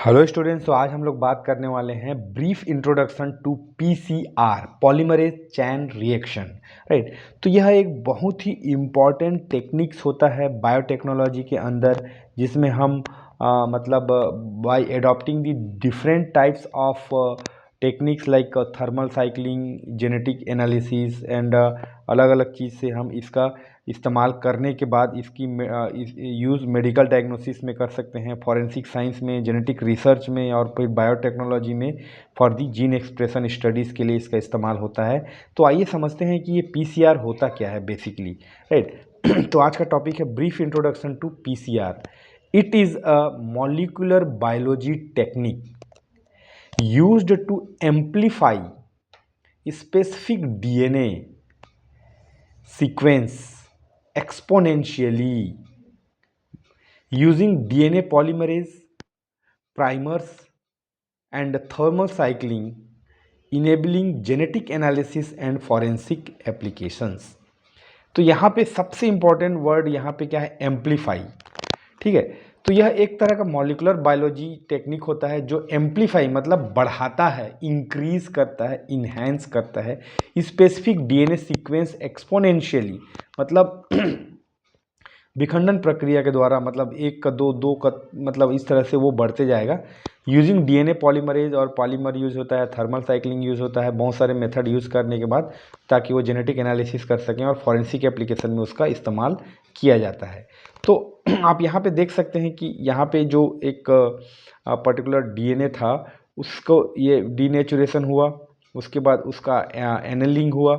Hello students, तो आज हम लोग बात करने वाले हैं brief introduction to PCR, polymerase chain reaction. Right, तो यह एक बहुत ही इम्पॉर्टेंट टेक्निक्स होता है बायोटेक्नोलॉजी के अंदर, जिसमें हम मतलब by adopting the different types of techniques like thermal cycling, genetic analysis and अलग अलग चीज़ से हम इसका इस्तेमाल करने के बाद इसकी यूज़ मेडिकल डायग्नोसिस में कर सकते हैं, फॉरेंसिक साइंस में, जेनेटिक रिसर्च में और फिर बायोटेक्नोलॉजी में for the gene expression studies के लिए इसका इस्तेमाल होता है। तो आइए समझते हैं कि ये पीसीआर होता क्या है बेसिकली। राइट, तो आज का टॉपिक है brief introduction to PCR. It is a molecular biology technique used to amplify specific DNA sequence exponentially using DNA polymerase, primers and thermal cycling, enabling genetic analysis and forensic applications। तो यहाँ पे सबसे important word यहाँ पे क्या है? Amplify. ठीक है, तो यह एक तरह का मॉलिक्यूलर बायोलॉजी टेक्निक होता है जो एम्पलीफाई मतलब बढ़ाता है, इंक्रीज करता है, इन्हेंस करता है स्पेसिफिक डीएनए सीक्वेंस एक्सपोनेंशियली, मतलब विखंडन प्रक्रिया के द्वारा, मतलब एक का दो, दो का मतलब इस तरह से वो बढ़ते जाएगा। यूजिंग डीएनए पॉलीमरेज, और पॉलीमर यूज़ होता है, थर्मल साइक्लिंग यूज़ होता है, बहुत सारे मेथड यूज़ करने के बाद ताकि वो जेनेटिक एनालिसिस कर सकें और फॉरेंसिक एप्लीकेशन में उसका इस्तेमाल किया जाता है। तो आप यहाँ पे देख सकते हैं कि यहाँ पे जो एक पर्टिकुलर डीएनए था उसको ये डीनेचुरेशन हुआ, उसके बाद उसका एनलिंग हुआ,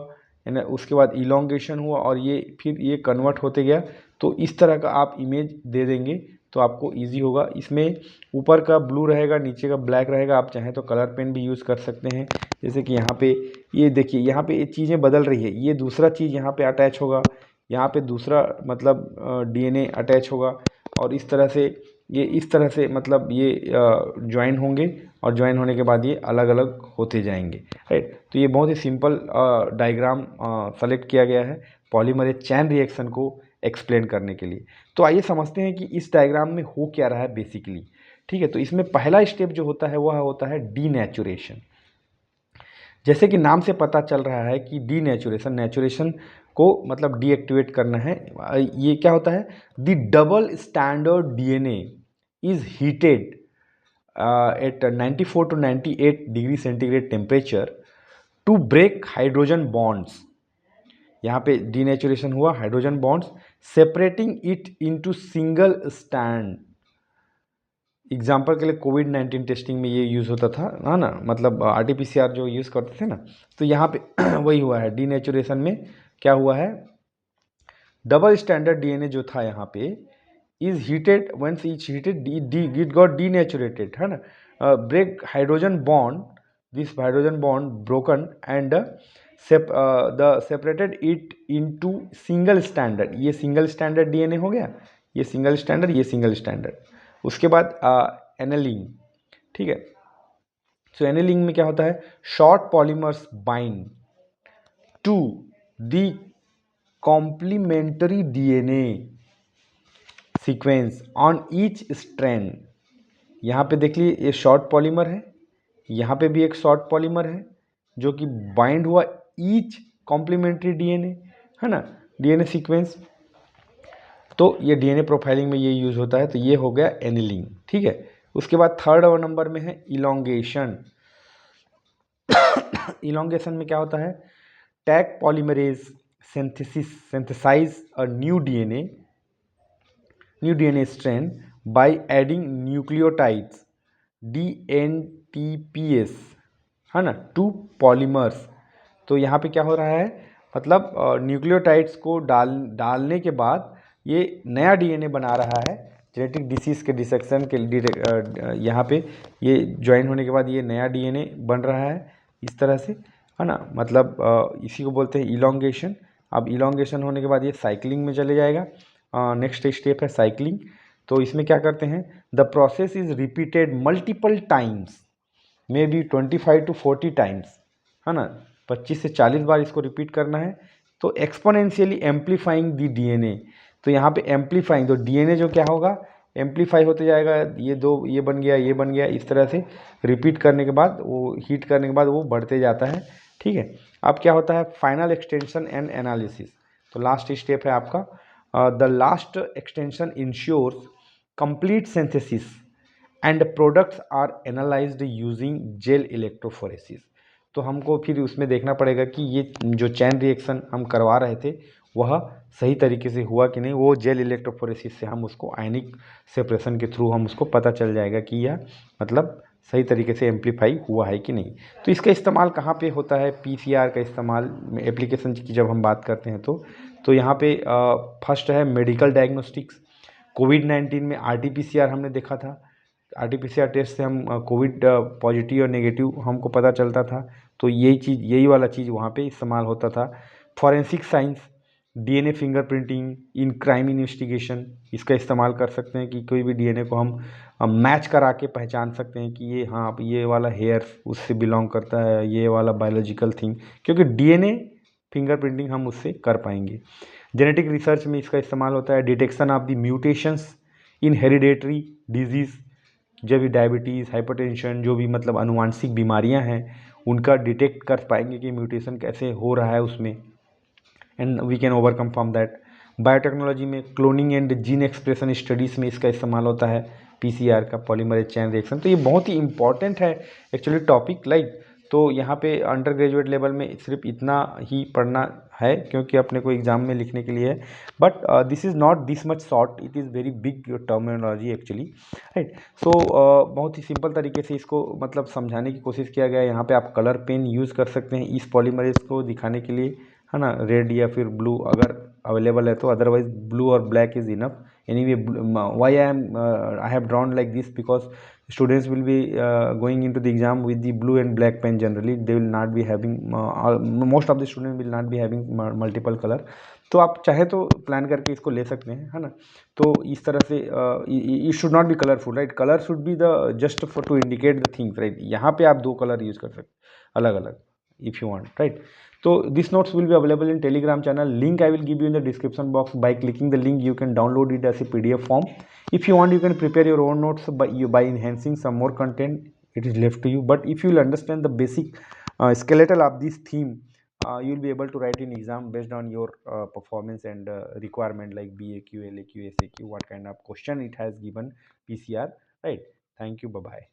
उसके बाद इलोंगेशन हुआ और ये फिर ये कन्वर्ट होते गया। तो इस तरह का आप इमेज दे देंगे तो आपको इजी होगा। इसमें ऊपर का ब्लू रहेगा, नीचे का ब्लैक रहेगा। आप चाहें तो कलर पेन भी यूज़ कर सकते हैं। जैसे कि यहाँ पे ये देखिए, यहाँ पे ये चीज़ें बदल रही है, ये दूसरा चीज़ यहाँ पे अटैच होगा, यहाँ पे दूसरा मतलब डीएनए अटैच होगा और इस तरह से ये इस तरह से मतलब ये ज्वाइन होंगे और ज्वाइन होने के बाद ये अलग अलग होते जाएंगे। राइट, तो ये बहुत ही सिंपल डायग्राम सेलेक्ट किया गया है पॉलीमरेज चैन रिएक्शन को एक्सप्लेन करने के लिए। तो आइए समझते हैं कि इस डायग्राम में हो क्या रहा है बेसिकली। ठीक है, तो इसमें पहला स्टेप जो होता है वह होता है डीनेचुरेशन। जैसे कि नाम से पता चल रहा है कि डीनेचुरेशन, नेचुरेशन को मतलब डीएक्टिवेट करना है। ये क्या होता है? The double stranded DNA is heated at 94 to 98 degree centigrade temperature to break hydrogen bonds. यहाँ पे डीनेचुरेशन हुआ, hydrogen bonds, separating it into single strand. Example के लिए कोविड-19 टेस्टिंग में ये यूज़ होता था, है ना, मतलब आरटीपीसीआर जो यूज़ करते थे ना, तो यहाँ पे वही हुआ है। डीनेचुरेशन में क्या हुआ है? डबल स्टैंडर्ड डीएनए जो था यहाँ पे is heated, once each heated it got denatured, है ना, break hydrogen bond, this hydrogen bond broken and separated it into single standard. ये सिंगल स्टैंडर्ड डीएनए हो गया, ये सिंगल स्टैंडर्ड, ये सिंगल स्टैंडर्ड। उसके बाद एनेलिंग। ठीक है, सो एनेलिंग में क्या होता है? Short polymers bind to the complementary DNA sequence on each strand. यहाँ पे देख लीजिए, ये शॉर्ट पॉलीमर है, यहाँ पे भी एक शॉर्ट पॉलीमर है जो कि बाइंड हुआ ईच कॉम्प्लीमेंट्री डीएनए, है ना, डीएनए सीक्वेंस। तो ये डीएनए प्रोफाइलिंग में ये यूज़ होता है। तो ये हो गया एनिलिंग। ठीक है, उसके बाद थर्ड नंबर में है इलोंगेशन। इलोंगेशन में क्या होता है? Taq polymerase synthesise a new DNA strand by adding nucleotides dNTPs, है ना, टू पॉलीमर्स। तो यहाँ पे क्या हो रहा है? मतलब न्यूक्लियोटाइड्स को डालने के बाद ये नया डीएनए बना रहा है। जेनेटिक डिसीज के डिसेक्शन के यहाँ पे ये ज्वाइन होने के बाद ये नया डीएनए बन रहा है इस तरह से, है ना, मतलब इसी को बोलते हैं इलोंगेशन। अब इलोंगेशन होने के बाद ये साइक्लिंग में चले जाएगा। नेक्स्ट स्टेप है साइक्लिंग। तो इसमें क्या करते हैं? The process is repeated multiple times, may be 25 to 40 times, है ना, 25 से 40 बार इसको रिपीट करना है। तो एक्सपोनेंशियली एम्पलीफाइंग द डीएनए। तो यहाँ पे एम्पलीफाइंग, तो डीएनए जो क्या होगा? एम्पलीफाई होते जाएगा, ये दो ये बन गया, ये बन गया, इस तरह से रिपीट करने के बाद वो हीट करने के बाद वो बढ़ते जाता है। ठीक है, अब क्या होता है फाइनल एक्सटेंशन एंड एनालिसिस। तो लास्ट स्टेप है आपका the last extension ensures complete synthesis and products are analysed using gel electrophoresis. तो हमको फिर उसमें देखना पड़ेगा कि ये जो चैन रिएक्शन हम करवा रहे थे वह सही तरीके से हुआ कि नहीं। वो जेल इलेक्ट्रोफोरेसिस से हम उसको आयनिक सेपरेशन के थ्रू हम उसको पता चल जाएगा कि यह मतलब सही तरीके से एम्पलीफाई हुआ है कि नहीं। तो इसका इस्तेमाल कहाँ पे होता है, पीसीआर का इस्तेमाल एप्लीकेशन की जब हम बात करते हैं तो यहाँ पे फर्स्ट है मेडिकल डायग्नोस्टिक्स। कोविड-19 में आरटीपीसीआर हमने देखा था। आरटीपीसीआर टेस्ट से हम कोविड पॉजिटिव और नेगेटिव हमको पता चलता था। तो यही वाला चीज़ वहाँ पे इस्तेमाल होता था। Forensic science, DNA fingerprinting in crime investigation, इसका इस्तेमाल कर सकते हैं कि कोई भी डीएनए को हम मैच करा के पहचान सकते हैं कि ये हाँ ये वाला हेयर उससे बिलोंग करता है, ये वाला बायोलॉजिकल थिंग, क्योंकि डीएनए फिंगरप्रिंटिंग हम उससे कर पाएंगे। जेनेटिक रिसर्च में इसका इस्तेमाल होता है। Detection of the mutations in hereditary disease, जब भी डायबिटीज़, हाइपरटेंशन, जो भी मतलब आनुवांशिक बीमारियां हैं उनका डिटेक्ट कर पाएंगे कि म्यूटेशन कैसे हो रहा है उसमें, and we can overcome from that. Biotechnology में cloning and gene expression studies में इसका इस्तेमाल होता है पीसीआर का, पॉलीमरेज चेन रिएक्शन। तो ये बहुत ही इंपॉर्टेंट है एक्चुअली टॉपिक लाइक। तो यहाँ पे अंडर ग्रेजुएट लेवल में सिर्फ इतना ही पढ़ना है क्योंकि अपने को एग्जाम में लिखने के लिए है। But this is not this much short, it is very big terminology actually, right. So बहुत ही सिंपल तरीके से इसको मतलब समझाने की कोशिश किया गया है। यहाँ पे आप कलर पेन यूज़ कर सकते हैं इस पॉलीमरेज को दिखाने के लिए, है ना, रेड या फिर ब्लू अगर अवेलेबल है तो, अदरवाइज ब्लू और black is enough. Anyway why I have drawn like this because students will be going into the exam with the blue and black pen. Generally they will not be having most of the students will not be having multiple color। तो आप चाहे तो plan करके इसको ले सकते हैं, है ना। तो इस तरह से it should not be colourful, right. Colour should be the just for to indicate the things, right. यहाँ पे आप दो कलर यूज कर सकते अलग अलग if you want, right। So these notes will be available in telegram channel, link I will give you in the description box. By clicking the link you can download it as a pdf form. If you want you can prepare your own notes by enhancing some more content, it is left to you. But if you will understand the basic skeletal of this theme, you will be able to write in exam based on your performance and requirement like BAQ, LAQ, SAQ, what kind of question it has given PCR, right। Thank you, bye bye।